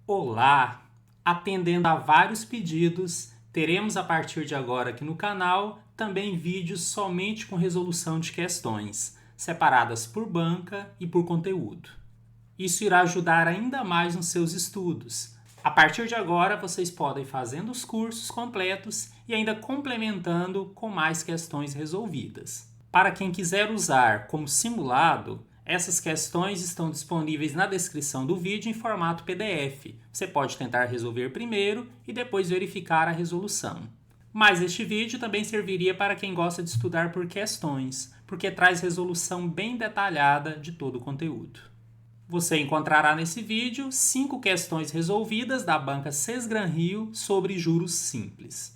Olá! Atendendo a vários pedidos, teremos a partir de agora aqui no canal também vídeos somente com resolução de questões, separadas por banca e por conteúdo. Isso irá ajudar ainda mais nos seus estudos. A partir de agora, vocês podem ir fazendo os cursos completos e ainda complementando com mais questões resolvidas. Para quem quiser usar como simulado, essas questões estão disponíveis na descrição do vídeo em formato PDF. Você pode tentar resolver primeiro e depois verificar a resolução. Mas este vídeo também serviria para quem gosta de estudar por questões, porque traz resolução bem detalhada de todo o conteúdo. Você encontrará nesse vídeo 5 questões resolvidas da banca Sesgran Rio sobre juros simples.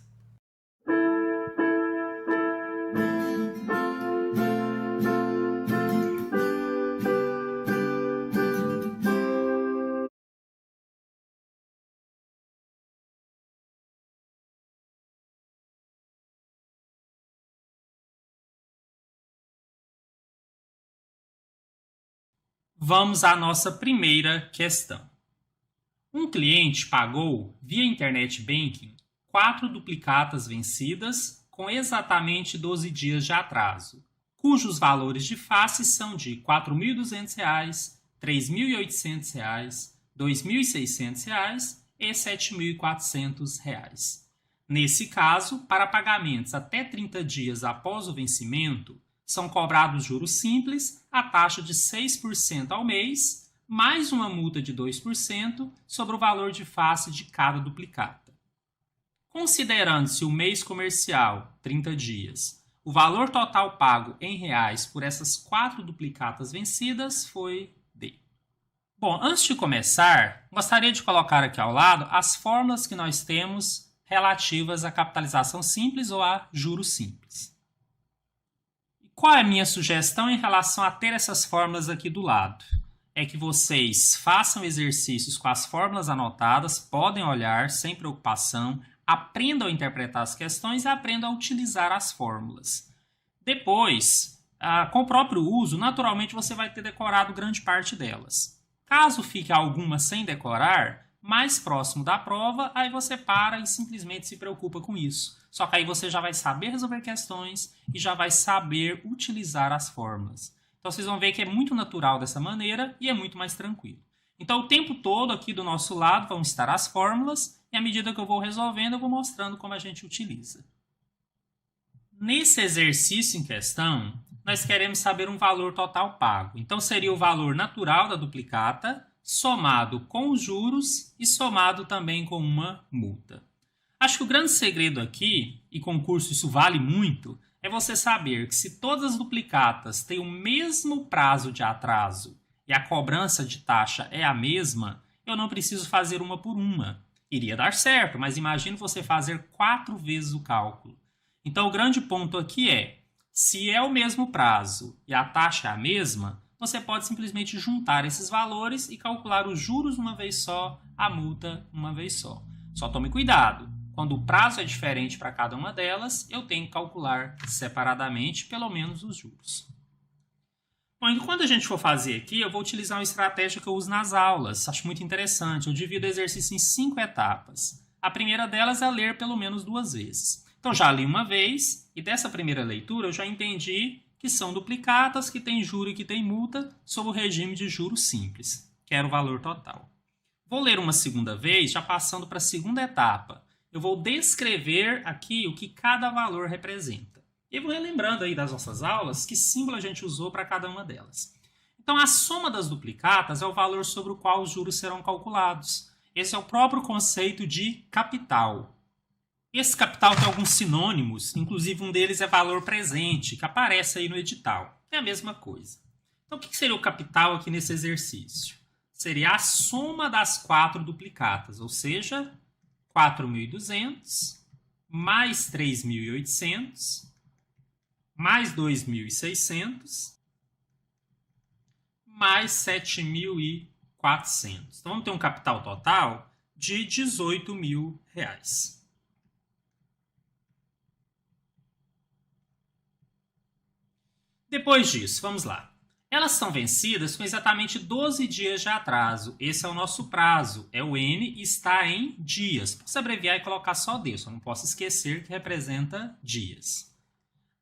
Vamos à nossa primeira questão. Um cliente pagou, via Internet Banking, 4 duplicatas vencidas com exatamente 12 dias de atraso, cujos valores de face são de R$ 4.200, R$ 3.800, R$ 2.600 e R$ 7.400. Nesse caso, para pagamentos até 30 dias após o vencimento, são cobrados juros simples a taxa de 6% ao mês, mais uma multa de 2% sobre o valor de face de cada duplicata. Considerando-se o mês comercial, 30 dias, o valor total pago em reais por essas 4 duplicatas vencidas foi D. Bom, antes de começar, gostaria de colocar aqui ao lado as fórmulas que nós temos relativas à capitalização simples ou a juros simples. Qual é a minha sugestão em relação a ter essas fórmulas aqui do lado? É que vocês façam exercícios com as fórmulas anotadas, podem olhar sem preocupação, aprendam a interpretar as questões e aprendam a utilizar as fórmulas. Depois, com o próprio uso, naturalmente você vai ter decorado grande parte delas. Caso fique alguma sem decorar, mais próximo da prova, aí você para e simplesmente se preocupa com isso. Só que aí você já vai saber resolver questões e já vai saber utilizar as fórmulas. Então vocês vão ver que é muito natural dessa maneira e é muito mais tranquilo. Então o tempo todo aqui do nosso lado vão estar as fórmulas e à medida que eu vou resolvendo eu vou mostrando como a gente utiliza. Nesse exercício em questão, nós queremos saber um valor total pago. Então seria o valor natural da duplicata somado com os juros e somado também com uma multa. Acho que o grande segredo aqui, e concurso isso vale muito, é você saber que se todas as duplicatas têm o mesmo prazo de atraso e a cobrança de taxa é a mesma, eu não preciso fazer uma por uma. Iria dar certo, mas imagine você fazer 4 vezes o cálculo. Então o grande ponto aqui é, se é o mesmo prazo e a taxa é a mesma, você pode simplesmente juntar esses valores e calcular os juros uma vez só, a multa uma vez só. Só tome cuidado. Quando o prazo é diferente para cada uma delas, eu tenho que calcular separadamente pelo menos os juros. Bom, e quando a gente for fazer aqui, eu vou utilizar uma estratégia que eu uso nas aulas. Acho muito interessante. Eu divido o exercício em 5 etapas. A primeira delas é ler pelo menos 2 vezes. Então, já li uma vez e dessa primeira leitura eu já entendi que são duplicatas, que tem juro e que tem multa, sob o regime de juros simples, que era o valor total. Vou ler uma segunda vez, já passando para a segunda etapa. Eu vou descrever aqui o que cada valor representa. E vou relembrando aí das nossas aulas que símbolo a gente usou para cada uma delas. Então, a soma das duplicatas é o valor sobre o qual os juros serão calculados. Esse é o próprio conceito de capital. Esse capital tem alguns sinônimos, inclusive um deles é valor presente, que aparece aí no edital. É a mesma coisa. Então, o que seria o capital aqui nesse exercício? Seria a soma das 4 duplicatas, ou seja, 4.200 mais 3.800 mais 2.600 mais 7.400. Então, vamos ter um capital total de R$ 18.000. Depois disso, vamos lá. Elas são vencidas com exatamente 12 dias de atraso. Esse é o nosso prazo. É o N, está em dias. Posso abreviar e colocar só D, só não posso esquecer que representa dias.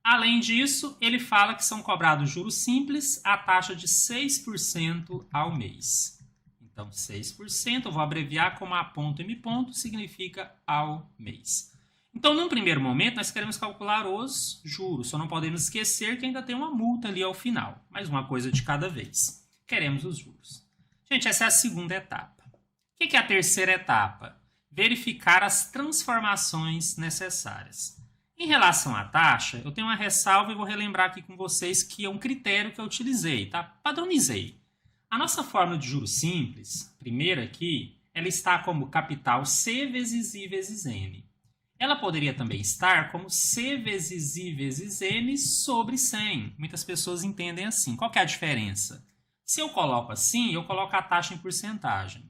Além disso, ele fala que são cobrados juros simples a taxa de 6% ao mês. Então, 6%, eu vou abreviar como A ponto M ponto, significa ao mês. Então, num primeiro momento, nós queremos calcular os juros. Só não podemos esquecer que ainda tem uma multa ali ao final. Mais uma coisa de cada vez. Queremos os juros. Gente, essa é a segunda etapa. O que é a terceira etapa? Verificar as transformações necessárias. Em relação à taxa, eu tenho uma ressalva e vou relembrar aqui com vocês que é um critério que eu utilizei, tá? Padronizei. A nossa fórmula de juros simples, primeira aqui, ela está como capital C vezes I vezes N. Ela poderia também estar como C vezes I vezes N sobre 100. Muitas pessoas entendem assim. Qual que é a diferença? Se eu coloco assim, eu coloco a taxa em porcentagem.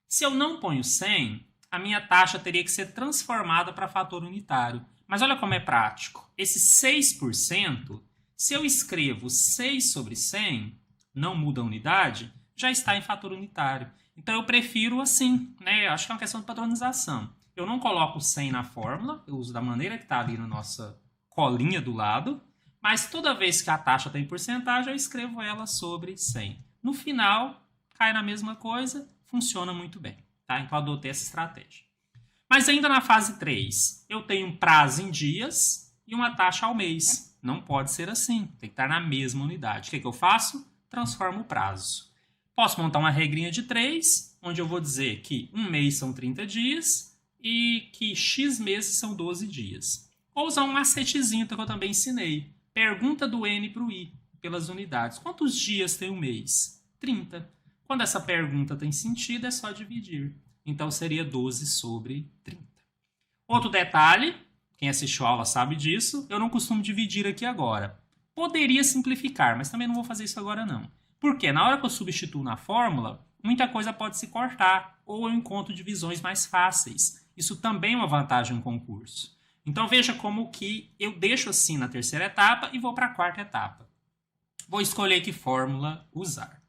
Se eu não ponho 100, a minha taxa teria que ser transformada para fator unitário. Mas olha como é prático. Esse 6%, se eu escrevo 6 sobre 100, não muda a unidade, já está em fator unitário. Então eu prefiro assim, né? Acho que é uma questão de padronização. Eu não coloco 100 na fórmula, eu uso da maneira que está ali na nossa colinha do lado, mas toda vez que a taxa tem porcentagem, eu escrevo ela sobre 100. No final, cai na mesma coisa, funciona muito bem. Tá? Então, adotei essa estratégia. Mas ainda na fase 3, eu tenho um prazo em dias e uma taxa ao mês. Não pode ser assim, tem que estar na mesma unidade. O que eu faço? Transformo o prazo. Posso montar uma regrinha de 3, onde eu vou dizer que um mês são 30 dias, e que X meses são 12 dias. Ou usar um macetezinho que eu também ensinei. Pergunta do N para o I, pelas unidades. Quantos dias tem um mês? 30. Quando essa pergunta tem sentido, é só dividir. Então, seria 12 sobre 30. Outro detalhe, quem assistiu a aula sabe disso, eu não costumo dividir aqui agora. Poderia simplificar, mas também não vou fazer isso agora não. Porque na hora que eu substituo na fórmula, muita coisa pode se cortar, ou eu encontro divisões mais fáceis. Isso também é uma vantagem no concurso. Então, veja como que eu deixo assim na terceira etapa e vou para a quarta etapa. Vou escolher que fórmula usar.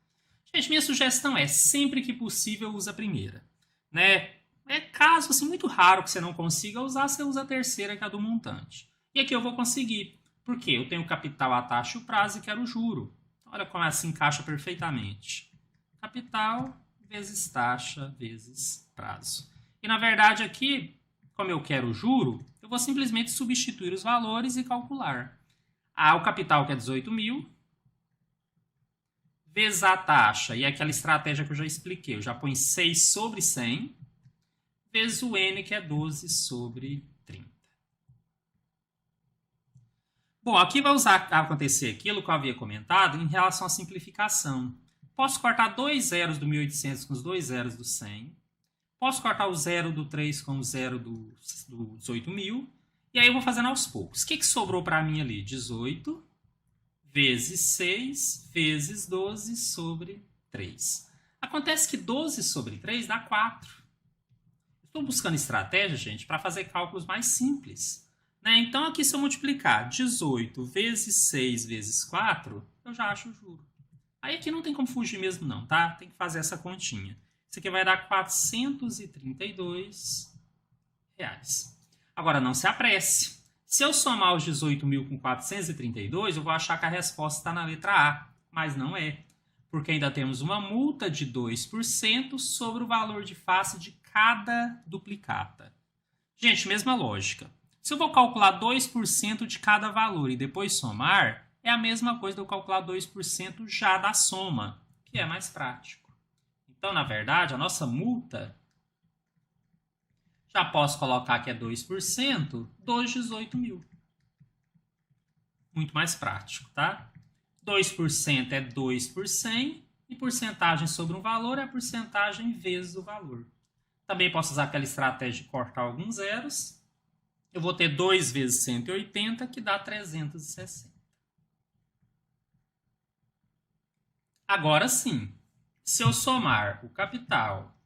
Gente, minha sugestão é, sempre que possível, use a primeira. Né? É caso assim, muito raro que você não consiga usar, você usa a terceira, que é a do montante. E aqui eu vou conseguir. Por quê? Eu tenho o capital, a taxa e o prazo e quero o juro. Olha como ela se encaixa perfeitamente. Capital vezes taxa vezes prazo. E, na verdade, aqui, como eu quero o juro, eu vou simplesmente substituir os valores e calcular. O capital, que é 18 mil, vezes a taxa, e aquela estratégia que eu já expliquei, eu já ponho 6 sobre 100, vezes o N, que é 12 sobre 30. Bom, aqui vai acontecer aquilo que eu havia comentado em relação à simplificação. Posso cortar 2 zeros do 1800 com os 2 zeros do 100. Posso cortar o 0 do 3 com o 0 do 18 mil. E aí eu vou fazendo aos poucos. O que sobrou para mim ali? 18 vezes 6 vezes 12 sobre 3. Acontece que 12 sobre 3 dá 4. Estou buscando estratégia, gente, para fazer cálculos mais simples. Né? Então, aqui se eu multiplicar 18 vezes 6 vezes 4, eu já acho o juro. Aí aqui não tem como fugir mesmo não, tá? Tem que fazer essa continha. Isso aqui vai dar R$ 432. Agora, não se apresse. Se eu somar os 18 mil com 432, eu vou achar que a resposta está na letra A. Mas não é. Porque ainda temos uma multa de 2% sobre o valor de face de cada duplicata. Gente, mesma lógica. Se eu vou calcular 2% de cada valor e depois somar, é a mesma coisa de eu calcular 2% já da soma, que é mais prático. Então, na verdade, a nossa multa, já posso colocar que é 2% dos 18 mil. Muito mais prático, tá? 2% é 2 por 100 e porcentagem sobre um valor é a porcentagem vezes o valor. Também posso usar aquela estratégia de cortar alguns zeros. Eu vou ter 2 vezes 180, que dá 360. Agora sim. Se eu somar o capital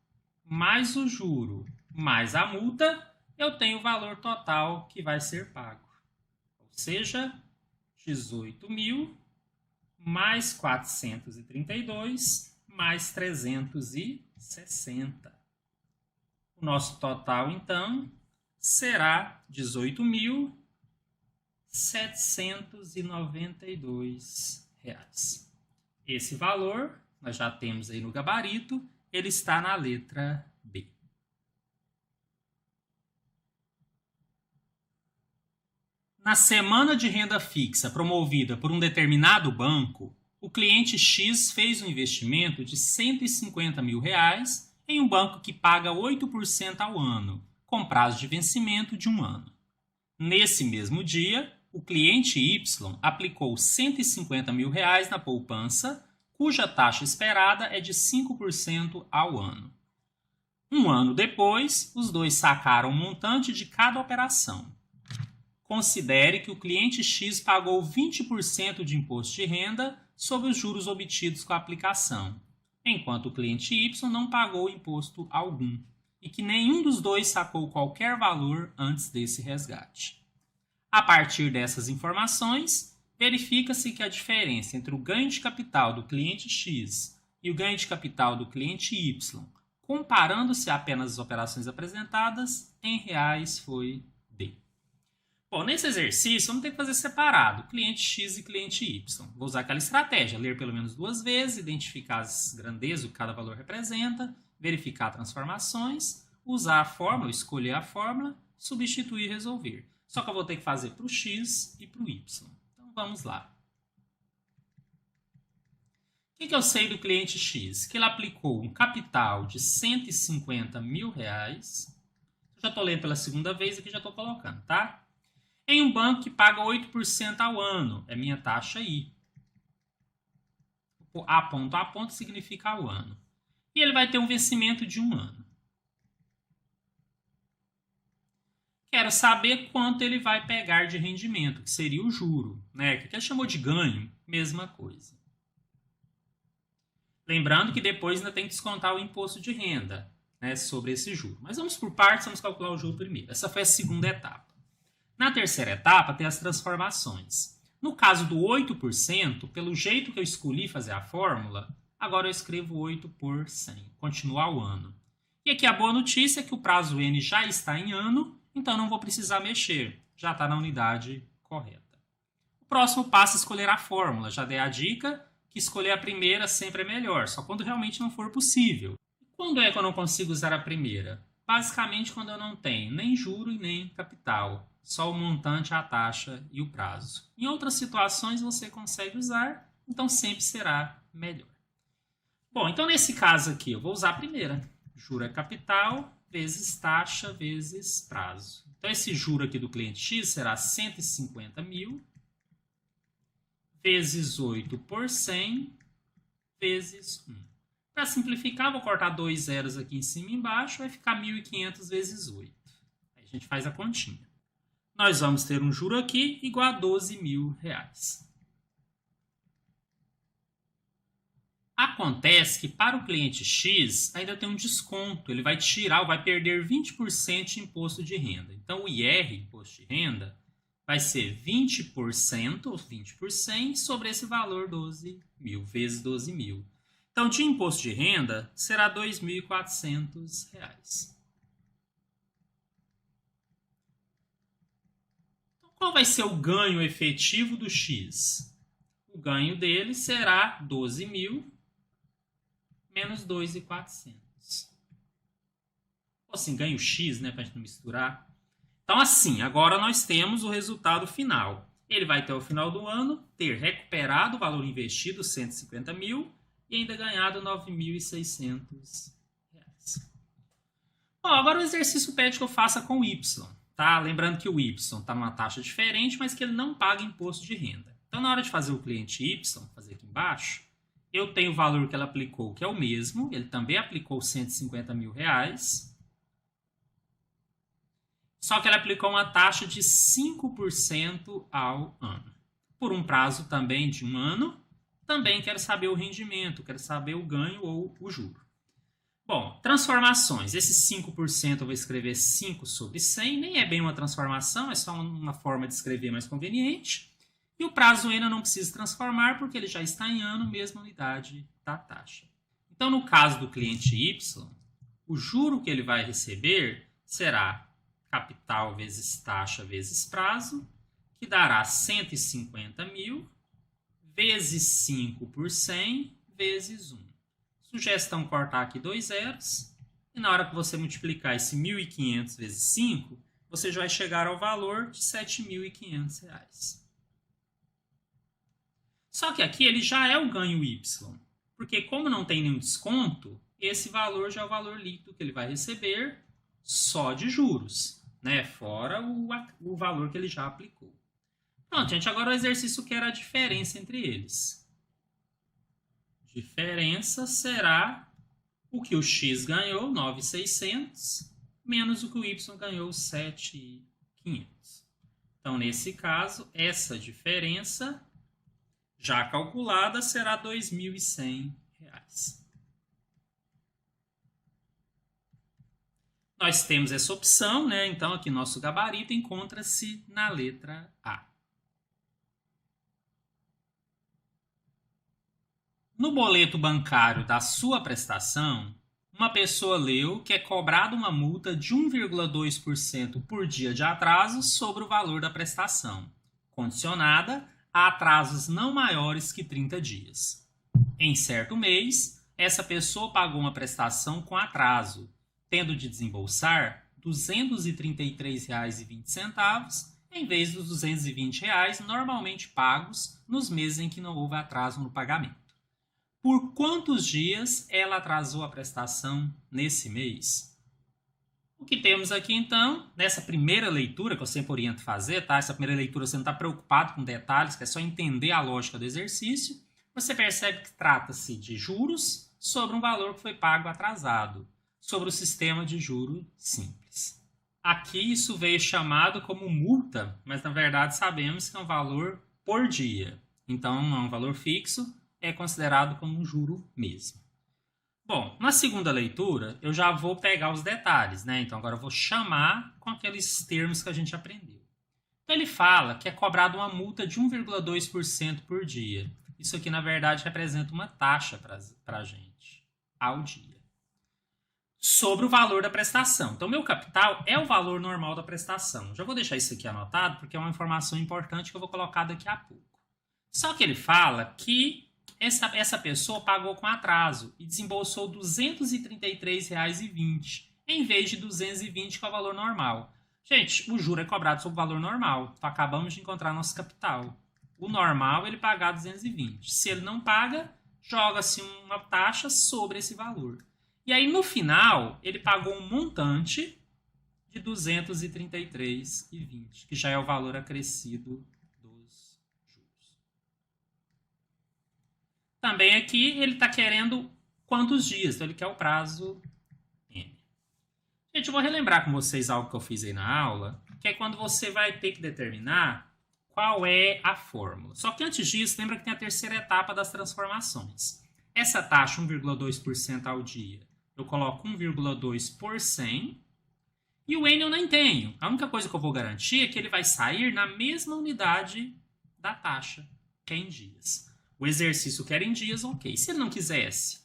mais o juro mais a multa, eu tenho o valor total que vai ser pago. Ou seja, 18 mil mais 432, mais 360. O nosso total, então, será R$ 18.792. Esse valor, nós já temos aí no gabarito, ele está na letra B. Na semana de renda fixa promovida por um determinado banco, o cliente X fez um investimento de R$ 150 mil em um banco que paga 8% ao ano, com prazo de vencimento de 1 ano. Nesse mesmo dia, o cliente Y aplicou R$ 150 mil na poupança, cuja taxa esperada é de 5% ao ano. Um ano depois, os dois sacaram o montante de cada operação. Considere que o cliente X pagou 20% de imposto de renda sobre os juros obtidos com a aplicação, enquanto o cliente Y não pagou imposto algum, e que nenhum dos dois sacou qualquer valor antes desse resgate. A partir dessas informações, verifica-se que a diferença entre o ganho de capital do cliente X e o ganho de capital do cliente Y, comparando-se apenas as operações apresentadas, em reais foi D. Bom, nesse exercício, vamos ter que fazer separado, cliente X e cliente Y. Vou usar aquela estratégia, ler pelo menos 2 vezes, identificar as grandezas, o que cada valor representa, verificar transformações, usar a fórmula, escolher a fórmula, substituir e resolver. Só que eu vou ter que fazer para o X e para o Y. Então, vamos lá. O que eu sei do cliente X? Que ele aplicou um capital de R$ 150 mil. Eu já estou lendo pela segunda vez aqui, já estou colocando, tá? Em um banco que paga 8% ao ano. É minha taxa I. A ponto significa ao ano. E ele vai ter um vencimento de 1 ano. Quero saber quanto ele vai pegar de rendimento, que seria o juro, né? Que ele chamou de ganho, mesma coisa. Lembrando que depois ainda tem que descontar o imposto de renda, né, sobre esse juro. Mas vamos por partes, vamos calcular o juro primeiro. Essa foi a segunda etapa. Na terceira etapa, tem as transformações. No caso do 8%, pelo jeito que eu escolhi fazer a fórmula, agora eu escrevo 8 por 100, continuar o ano. E aqui a boa notícia é que o prazo N já está em ano, então não vou precisar mexer, já está na unidade correta. O próximo passo é escolher a fórmula. Já dei a dica que escolher a primeira sempre é melhor, só quando realmente não for possível. E quando é que eu não consigo usar a primeira? Basicamente quando eu não tenho nem juro e nem capital, só o montante, a taxa e o prazo. Em outras situações você consegue usar, então sempre será melhor. Bom, então nesse caso aqui eu vou usar a primeira. Juro é capital vezes taxa vezes prazo. Então esse juro aqui do cliente X será 150 mil vezes 8 por 100 vezes 1. Para simplificar, vou cortar 2 zeros aqui em cima e embaixo, vai ficar 1.500 vezes 8. Aí a gente faz a continha. Nós vamos ter um juro aqui igual a R$ 12 mil. Acontece que para o cliente X ainda tem um desconto, ele vai tirar ou vai perder 20% de imposto de renda. Então o IR, imposto de renda, vai ser 20%, ou 20 por 100, sobre esse valor 12 mil, vezes 12 mil. Então de imposto de renda será R$ 2.400. Então qual vai ser o ganho efetivo do X? O ganho dele será 12 mil menos 2.400. Ou assim, ganho X, né, para a gente não misturar. Então, assim, agora nós temos o resultado final. Ele vai até o final do ano ter recuperado o valor investido, 150 mil, e ainda ganhado 9.600. Bom, agora o exercício pede que eu faça com o Y. Tá? Lembrando que o Y está numa taxa diferente, mas que ele não paga imposto de renda. Então, na hora de fazer o cliente Y, fazer aqui embaixo, eu tenho o valor que ela aplicou, que é o mesmo. Ele também aplicou 150 mil reais. Só que ela aplicou uma taxa de 5% ao ano. Por um prazo também de 1 ano. Também quero saber o rendimento, quero saber o ganho ou o juro. Bom, transformações. Esse 5% eu vou escrever 5 sobre 100. Nem é bem uma transformação, é só uma forma de escrever mais conveniente. E o prazo N eu não preciso transformar porque ele já está em ano, mesma unidade da taxa. Então, no caso do cliente Y, o juro que ele vai receber será capital vezes taxa vezes prazo, que dará 150 mil vezes 5 por 100 vezes 1. Sugestão cortar aqui 2 zeros. E na hora que você multiplicar esse 1.500 vezes 5, você já vai chegar ao valor de R$ 7.500. Só que aqui ele já é o ganho Y, porque como não tem nenhum desconto, esse valor já é o valor líquido que ele vai receber só de juros, né? Fora o valor que ele já aplicou. Pronto, gente, agora o exercício quer a diferença entre eles. Diferença será o que o x ganhou, 9.600, menos o que o y ganhou, 7.500. Então, nesse caso, essa diferença já calculada será R$ 2.100. Nós temos essa opção, né? Então, aqui nosso gabarito encontra-se na letra A. No boleto bancário da sua prestação, uma pessoa leu que é cobrada uma multa de 1,2% por dia de atraso sobre o valor da prestação, condicionada a atrasos não maiores que 30 dias. Em certo mês, essa pessoa pagou uma prestação com atraso, tendo de desembolsar R$ 233,20 em vez dos R$ 220 normalmente pagos nos meses em que não houve atraso no pagamento. Por quantos dias ela atrasou a prestação nesse mês? O que temos aqui, então, nessa primeira leitura, que eu sempre oriento fazer, tá? Essa primeira leitura você não está preocupado com detalhes, que é só entender a lógica do exercício. Você percebe que trata-se de juros sobre um valor que foi pago atrasado, sobre o sistema de juro simples. Aqui isso veio chamado como multa, mas na verdade sabemos que é um valor por dia. Então, não é um valor fixo, é considerado como um juro mesmo. Bom, na segunda leitura, eu já vou pegar os detalhes, né? Então, agora eu vou chamar com aqueles termos que a gente aprendeu. Então, ele fala que é cobrado uma multa de 1,2% por dia. Isso aqui, na verdade, representa uma taxa para a gente, ao dia. Sobre o valor da prestação. Então, meu capital é o valor normal da prestação. Já vou deixar isso aqui anotado, porque é uma informação importante que eu vou colocar daqui a pouco. Só que ele fala que essa pessoa pagou com atraso e desembolsou R$ 233,20 em vez de 220, que é o valor normal. Gente, o juro é cobrado sobre o valor normal. Então, acabamos de encontrar nosso capital. O normal é ele pagar 220. Se ele não paga, joga-se uma taxa sobre esse valor. E aí, no final, ele pagou um montante de R$ 233,20, que já é o valor acrescido dos juros. Também aqui ele está querendo quantos dias, então ele quer o prazo N. Gente, eu vou relembrar com vocês algo que eu fiz aí na aula, que é quando você vai ter que determinar qual é a fórmula. Só que antes disso, lembra que tem a terceira etapa das transformações. Essa taxa, 1,2% ao dia, eu coloco 1,2 por 100, e o N eu nem tenho. A única coisa que eu vou garantir é que ele vai sair na mesma unidade da taxa, que é em dias. O exercício quer em dias, ok. Se ele não quisesse,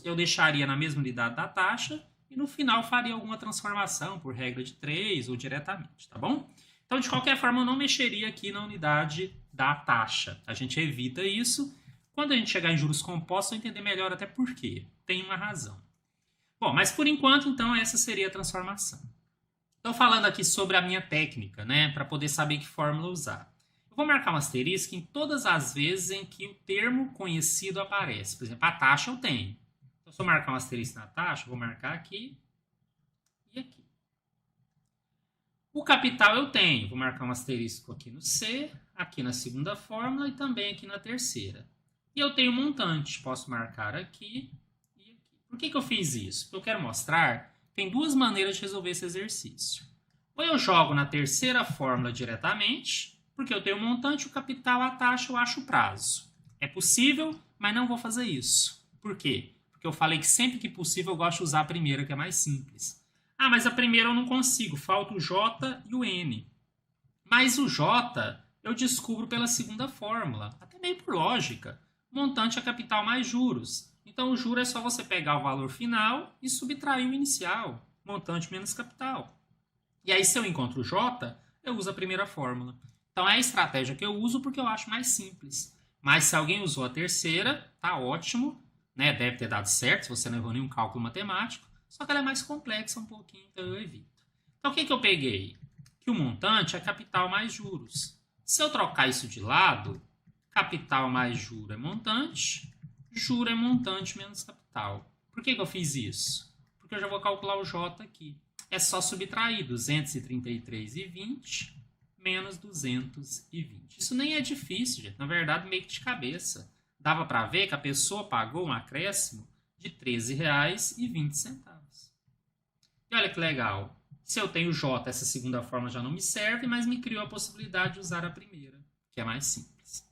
eu deixaria na mesma unidade da taxa e no final faria alguma transformação por regra de 3 ou diretamente, tá bom? Então, de qualquer forma, eu não mexeria aqui na unidade da taxa. A gente evita isso. Quando a gente chegar em juros compostos, eu entender melhor até por quê. Tem uma razão. Bom, mas por enquanto, então, essa seria a transformação. Estou falando aqui sobre a minha técnica, né, para poder saber que fórmula usar. Eu vou marcar um asterisco em todas as vezes em que o termo conhecido aparece. Por exemplo, a taxa eu tenho. Então, se eu marcar um asterisco na taxa, eu vou marcar aqui e aqui. O capital eu tenho. Vou marcar um asterisco aqui no C, aqui na segunda fórmula e também aqui na terceira. E eu tenho montante. Posso marcar aqui e aqui. Por que eu fiz isso? Porque eu quero mostrar que tem duas maneiras de resolver esse exercício. Ou eu jogo na terceira fórmula diretamente, porque eu tenho o montante, o capital, a taxa, eu acho o prazo. É possível, mas não vou fazer isso. Por quê? Porque eu falei que sempre que possível eu gosto de usar a primeira, que é mais simples. Ah, mas a primeira eu não consigo, falta o J e o N. Mas o J eu descubro pela segunda fórmula, até meio por lógica. Montante é capital mais juros. Então, o juro é só você pegar o valor final e subtrair o inicial. Montante menos capital. E aí, se eu encontro o J, eu uso a primeira fórmula. Então, é a estratégia que eu uso porque eu acho mais simples. Mas se alguém usou a terceira, tá ótimo. Né? Deve ter dado certo se você não errou nenhum cálculo matemático. Só que ela é mais complexa um pouquinho, então eu evito. Então, o que eu peguei? Que o montante é capital mais juros. Se eu trocar isso de lado, capital mais juro é montante, juro é montante menos capital. Por que eu fiz isso? Porque eu já vou calcular o J aqui. É só subtrair 233,20 menos 220. Isso nem é difícil, gente. Na verdade, meio que de cabeça. Dava para ver que a pessoa pagou um acréscimo de R$ 13,20. E olha que legal. Se eu tenho J, essa segunda forma já não me serve, mas me criou a possibilidade de usar a primeira, que é mais simples.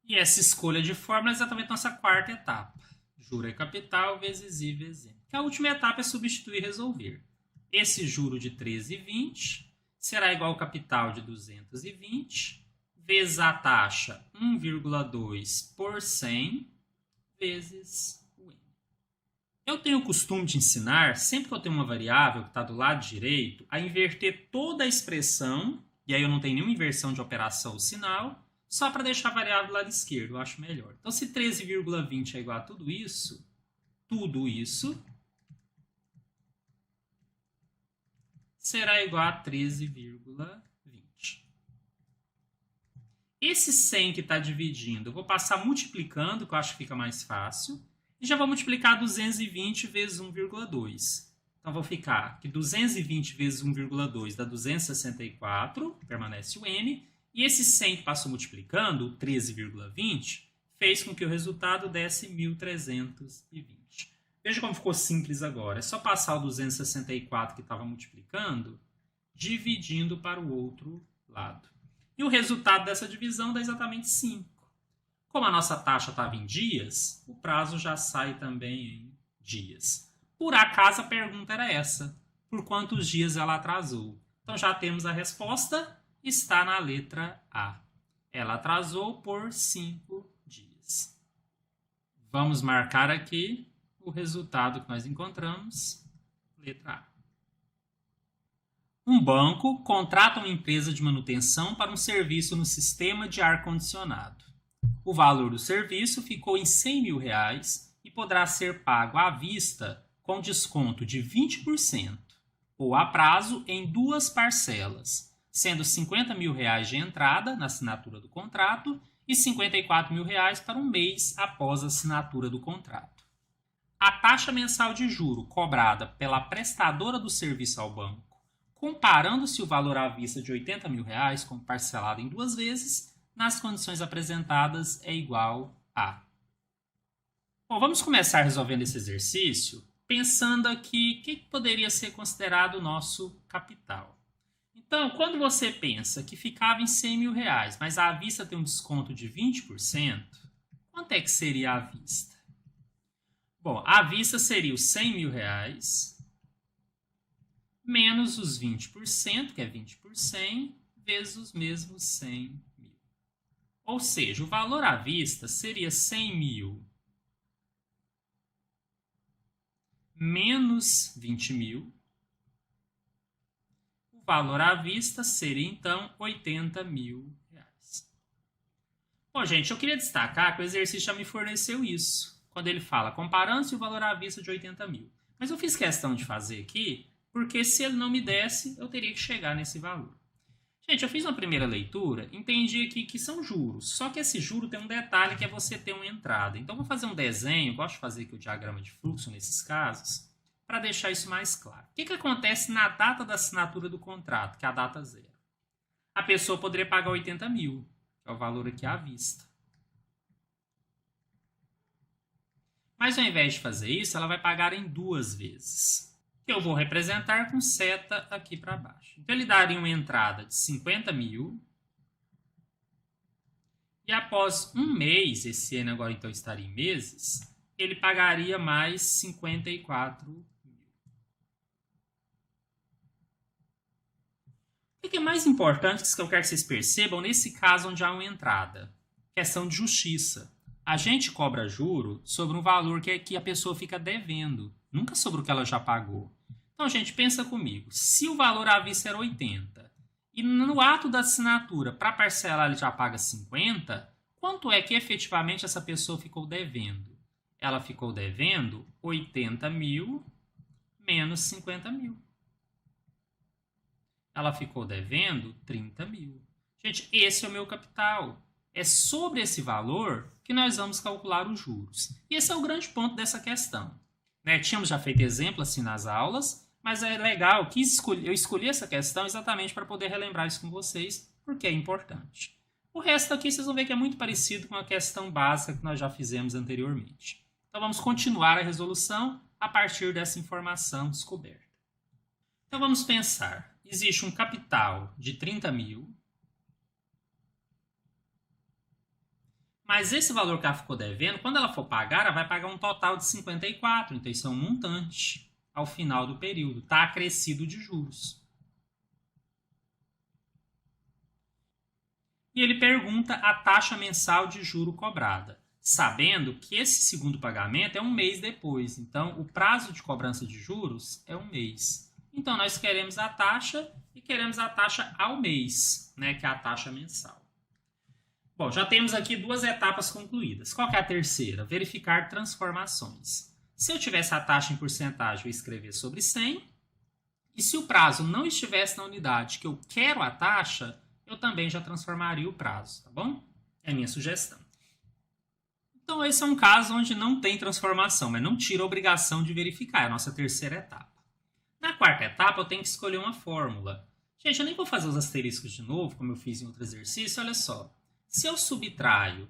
E essa escolha de fórmula é exatamente nossa quarta etapa. Juro é capital vezes I vezes M. Que a última etapa é substituir e resolver. Esse juro de 13,20 será igual ao capital de 220 vezes a taxa 1,2 por 100 vezes o M. Eu tenho o costume de ensinar, sempre que eu tenho uma variável que está do lado direito, a inverter toda a expressão, e aí eu não tenho nenhuma inversão de operação ou sinal, só para deixar a variável do lado esquerdo, eu acho melhor. Então, se 13,20 é igual a tudo isso será igual a 13,20. Esse 100 que está dividindo, eu vou passar multiplicando, que eu acho que fica mais fácil. E já vou multiplicar 220 vezes 1,2. Então, vou ficar que 220 vezes 1,2 dá 264, permanece o M. E esse 100 que passou multiplicando, 13,20, fez com que o resultado desse 1.320. Veja como ficou simples agora. É só passar o 264 que estava multiplicando, dividindo para o outro lado. E o resultado dessa divisão dá exatamente 5. Como a nossa taxa estava em dias, o prazo já sai também em dias. Por acaso a pergunta era essa: por quantos dias ela atrasou? Então já temos a resposta, está na letra A. Ela atrasou por 5 dias. Vamos marcar aqui o resultado que nós encontramos, letra A. Um banco contrata uma empresa de manutenção para um serviço no sistema de ar-condicionado. O valor do serviço ficou em R$100 mil e poderá ser pago à vista com desconto de 20% ou a prazo em 2 parcelas, sendo R$50 mil de entrada na assinatura do contrato e R$54 mil para um mês após a assinatura do contrato. A taxa mensal de juro cobrada pela prestadora do serviço ao banco, comparando-se o valor à vista de R$80 mil como parcelado em 2 vezes, nas condições apresentadas é igual a. Bom, vamos começar resolvendo esse exercício pensando aqui o que poderia ser considerado o nosso capital. Então, quando você pensa que ficava em R$100 mil, mas à vista tem um desconto de 20%, quanto é que seria à vista? Bom, à vista seria os R$100 mil menos os 20%, que é 20 por 100, vezes os mesmos 100 mil. Ou seja, o valor à vista seria 100 mil menos 20 mil. O valor à vista seria, então, 80 mil reais. Bom, gente, eu queria destacar que o exercício já me forneceu isso, quando ele fala comparando-se o valor à vista de 80 mil. Mas eu fiz questão de fazer aqui, porque se ele não me desse, eu teria que chegar nesse valor. Gente, eu fiz uma primeira leitura, entendi aqui que são juros, só que esse juro tem um detalhe que é você ter uma entrada. Então, eu vou fazer um desenho, gosto de fazer aqui o diagrama de fluxo nesses casos, para deixar isso mais claro. O que acontece na data da assinatura do contrato, que é a data zero? A pessoa poderia pagar 80 mil, que é o valor aqui à vista. Mas ao invés de fazer isso, ela vai pagar em 2 vezes. Que eu vou representar com seta aqui para baixo. Então, ele daria uma entrada de 50 mil. E após um mês, esse ano agora então estaria em meses, ele pagaria mais 54 mil. O que é mais importante que eu quero que vocês percebam nesse caso onde há uma entrada? Questão de justiça. A gente cobra juro sobre um valor que a pessoa fica devendo, nunca sobre o que ela já pagou. Então, gente, pensa comigo. Se o valor à vista era 80 e no ato da assinatura, para parcelar, ele já paga 50, quanto é que efetivamente essa pessoa ficou devendo? Ela ficou devendo 80 mil menos 50 mil. Ela ficou devendo 30 mil. Gente, esse é o meu capital. É sobre esse valor que nós vamos calcular os juros. E esse é o grande ponto dessa questão. Né? Tínhamos já feito exemplo assim nas aulas, mas é legal que eu escolhi essa questão exatamente para poder relembrar isso com vocês, porque é importante. O resto aqui vocês vão ver que é muito parecido com a questão básica que nós já fizemos anteriormente. Então vamos continuar a resolução a partir dessa informação descoberta. Então vamos pensar. Existe um capital de 30 mil, mas esse valor que ela ficou devendo, quando ela for pagar, ela vai pagar um total de 54, então isso é um montante ao final do período, está acrescido de juros. E ele pergunta a taxa mensal de juro cobrada, sabendo que esse segundo pagamento é um mês depois, então o prazo de cobrança de juros é um mês. Então, nós queremos a taxa e queremos a taxa ao mês, né, que é a taxa mensal. Bom, já temos aqui duas etapas concluídas. Qual que é a terceira? Verificar transformações. Se eu tivesse a taxa em porcentagem, eu escrever sobre 100. E se o prazo não estivesse na unidade que eu quero a taxa, eu também já transformaria o prazo, tá bom? É a minha sugestão. Então, esse é um caso onde não tem transformação, mas não tira a obrigação de verificar. É a nossa terceira etapa. Na quarta etapa, eu tenho que escolher uma fórmula. Gente, eu nem vou fazer os asteriscos de novo, como eu fiz em outro exercício. Olha só. Se eu subtraio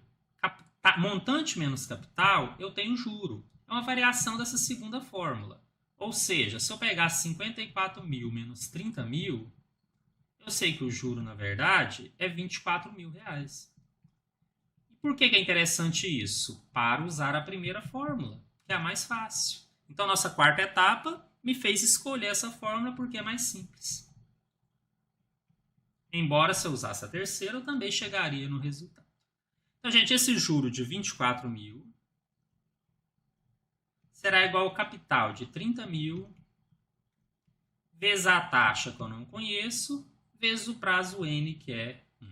montante menos capital, eu tenho juro. É uma variação dessa segunda fórmula. Ou seja, se eu pegar 54 mil menos 30 mil, eu sei que o juro, na verdade, é 24 mil reais. E por que é interessante isso? Para usar a primeira fórmula, que é a mais fácil. Então, nossa quarta etapa me fez escolher essa fórmula porque é mais simples. Embora, se eu usasse a terceira, eu também chegaria no resultado. Então, gente, esse juro de 24 mil será igual ao capital de 30 mil vezes a taxa que eu não conheço, vezes o prazo N, que é 1.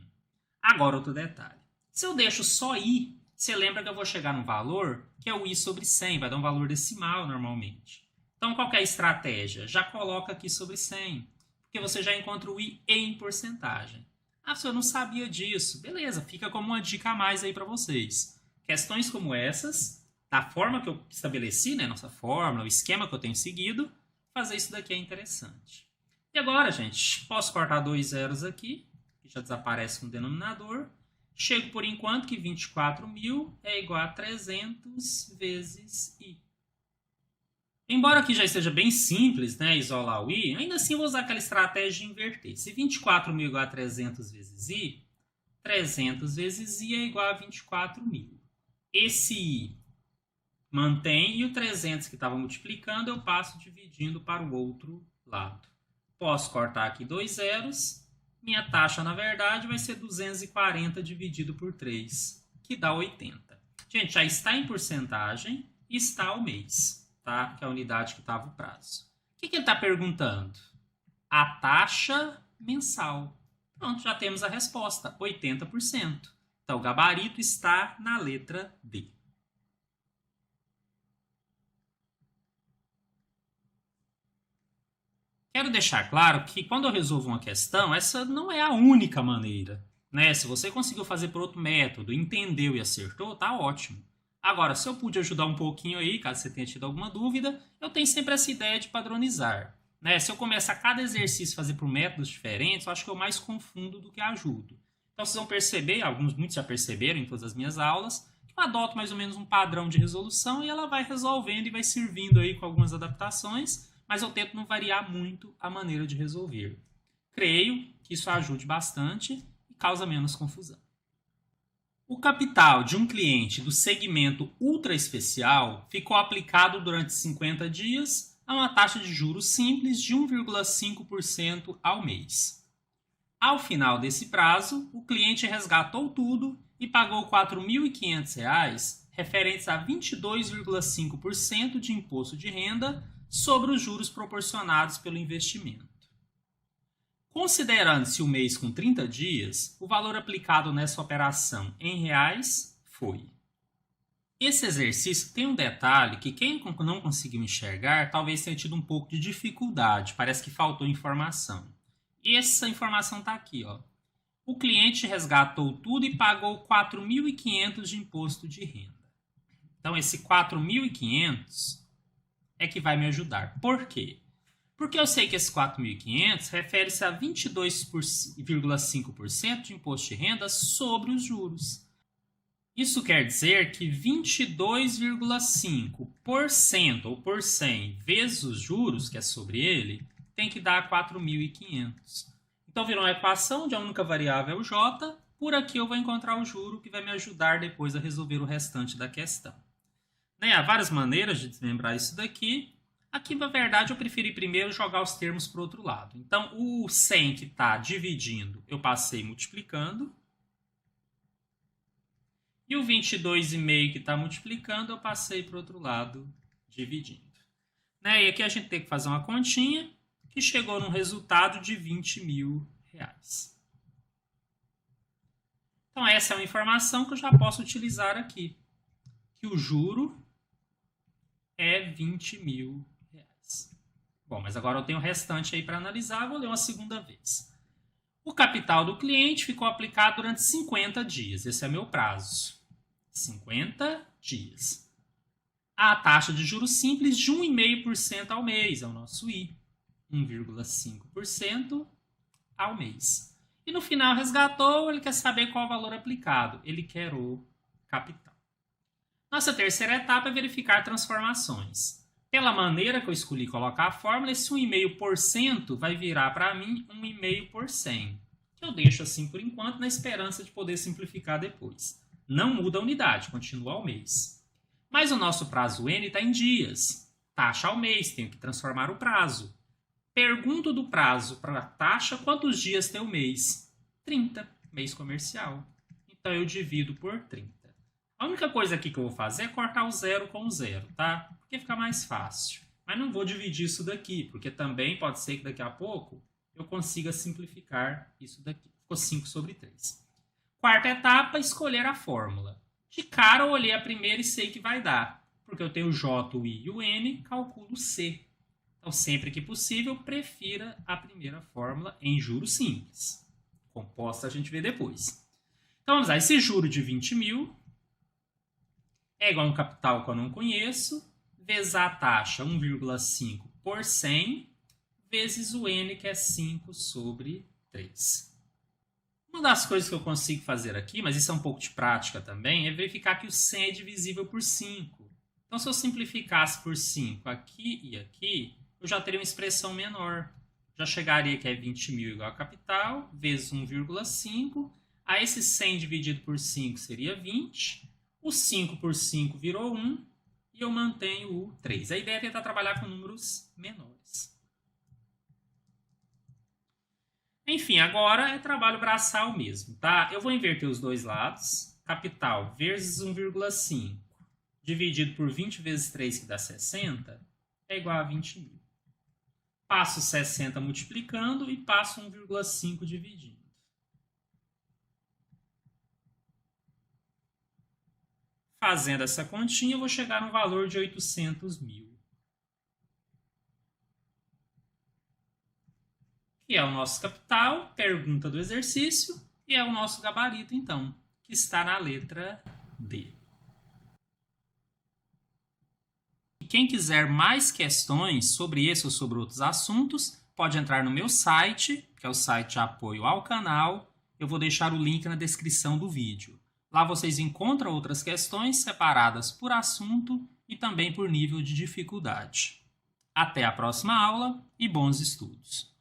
Agora, outro detalhe. Se eu deixo só I, você lembra que eu vou chegar no valor que é o I sobre 100, vai dar um valor decimal normalmente. Então, qual que é a estratégia? Já coloca aqui sobre 100, porque você já encontra o I em porcentagem. Ah, se eu não sabia disso. Beleza, fica como uma dica a mais aí para vocês. Questões como essas, da forma que eu estabeleci, né, nossa fórmula, o esquema que eu tenho seguido, fazer isso daqui é interessante. E agora, gente, posso cortar 2 zeros aqui, que já desaparece com o denominador. Chego por enquanto que 24 mil é igual a 300 vezes I. Embora aqui já esteja bem simples, né, isolar o I, ainda assim eu vou usar aquela estratégia de inverter. Se 24 mil é igual a 300 vezes I, 300 vezes I é igual a 24 mil. Esse I mantém e o 300 que estava multiplicando eu passo dividindo para o outro lado. Posso cortar aqui 2 zeros. Minha taxa, na verdade, vai ser 240 dividido por 3, que dá 80. Gente, já está em porcentagem e está ao mês. Tá? Que é a unidade que estava o prazo. O que ele está perguntando? A taxa mensal. Pronto, já temos a resposta, 80%. Então, o gabarito está na letra D. Quero deixar claro que quando eu resolvo uma questão, essa não é a única maneira. Né? Se você conseguiu fazer por outro método, entendeu e acertou, tá ótimo. Agora, se eu pude ajudar um pouquinho aí, caso você tenha tido alguma dúvida, eu tenho sempre essa ideia de padronizar. Né? Se eu começar cada exercício a fazer por métodos diferentes, eu acho que eu mais confundo do que ajudo. Então, vocês vão perceber, muitos já perceberam em todas as minhas aulas, que eu adoto mais ou menos um padrão de resolução e ela vai resolvendo e vai servindo aí com algumas adaptações, mas eu tento não variar muito a maneira de resolver. Creio que isso ajude bastante e causa menos confusão. O capital de um cliente do segmento ultra especial ficou aplicado durante 50 dias a uma taxa de juros simples de 1,5% ao mês. Ao final desse prazo, o cliente resgatou tudo e pagou R$ 4.500, referentes a 22,5% de imposto de renda sobre os juros proporcionados pelo investimento. Considerando-se o mês com 30 dias, o valor aplicado nessa operação em reais foi. Esse exercício tem um detalhe que quem não conseguiu enxergar talvez tenha tido um pouco de dificuldade, parece que faltou informação. E essa informação está aqui, ó. O cliente resgatou tudo e pagou R$ 4.500 de imposto de renda. Então, esse 4.500 é que vai me ajudar. Por quê? Porque eu sei que esse 4.500 refere-se a 22,5% de imposto de renda sobre os juros. Isso quer dizer que 22,5% ou por 100 vezes os juros, que é sobre ele, tem que dar 4.500. Então, virou uma equação onde a única variável é o J. Por aqui eu vou encontrar o juro que vai me ajudar depois a resolver o restante da questão. Há várias maneiras de desmembrar isso daqui. Aqui, na verdade, eu preferi primeiro jogar os termos para o outro lado. Então, o 100 que está dividindo, eu passei multiplicando. E o 22,5 que está multiplicando, eu passei para o outro lado dividindo. E aqui a gente tem que fazer uma continha que chegou num resultado de R$20.000. Então, essa é uma informação que eu já posso utilizar aqui. Que o juro é R$20.000. Bom, mas agora eu tenho o restante aí para analisar, vou ler uma segunda vez. O capital do cliente ficou aplicado durante 50 dias. Esse é meu prazo. 50 dias. A taxa de juros simples de 1,5% ao mês, é o nosso I. 1,5% ao mês. E no final resgatou, ele quer saber qual é o valor aplicado. Ele quer o capital. Nossa terceira etapa é verificar transformações. Pela maneira que eu escolhi colocar a fórmula, esse 1,5% vai virar para mim 1,5 por 100. Que eu deixo assim por enquanto, na esperança de poder simplificar depois. Não muda a unidade, continua ao mês. Mas o nosso prazo N está em dias. Taxa ao mês, tenho que transformar o prazo. Pergunto do prazo para a taxa, quantos dias tem o mês? 30, mês comercial. Então, eu divido por 30. A única coisa aqui que eu vou fazer é cortar o zero com o zero, tá? Porque fica mais fácil. Mas não vou dividir isso daqui, porque também pode ser que daqui a pouco eu consiga simplificar isso daqui. Ficou 5 sobre 3. Quarta etapa, escolher a fórmula. De cara, eu olhei a primeira e sei que vai dar. Porque eu tenho o J, o I e o N, calculo o C. Então, sempre que possível, prefira a primeira fórmula em juros simples. Composta a gente vê depois. Então, vamos lá. Esse juro de 20.000 é igual a um capital que eu não conheço, vezes a taxa 1,5 por 100, vezes o N, que é 5 sobre 3. Uma das coisas que eu consigo fazer aqui, mas isso é um pouco de prática também, é verificar que o 100 é divisível por 5. Então, se eu simplificasse por 5 aqui e aqui, eu já teria uma expressão menor. Já chegaria que é 20.000 igual a capital, vezes 1,5. Aí esse 100 dividido por 5 seria 20. O 5 por 5 virou 1. E eu mantenho o 3. A ideia é tentar trabalhar com números menores. Enfim, agora é trabalho braçal mesmo, tá? Eu vou inverter os dois lados. Capital vezes 1,5 dividido por 20 vezes 3, que dá 60, é igual a 20.000. Passo 60 multiplicando e passo 1,5 dividindo. Fazendo essa continha, eu vou chegar no valor de 800.000. Que é o nosso capital, pergunta do exercício, e é o nosso gabarito, então, que está na letra D. E quem quiser mais questões sobre esse ou sobre outros assuntos, pode entrar no meu site, que é o site de apoio ao canal. Eu vou deixar o link na descrição do vídeo. Lá vocês encontram outras questões separadas por assunto e também por nível de dificuldade. Até a próxima aula e bons estudos!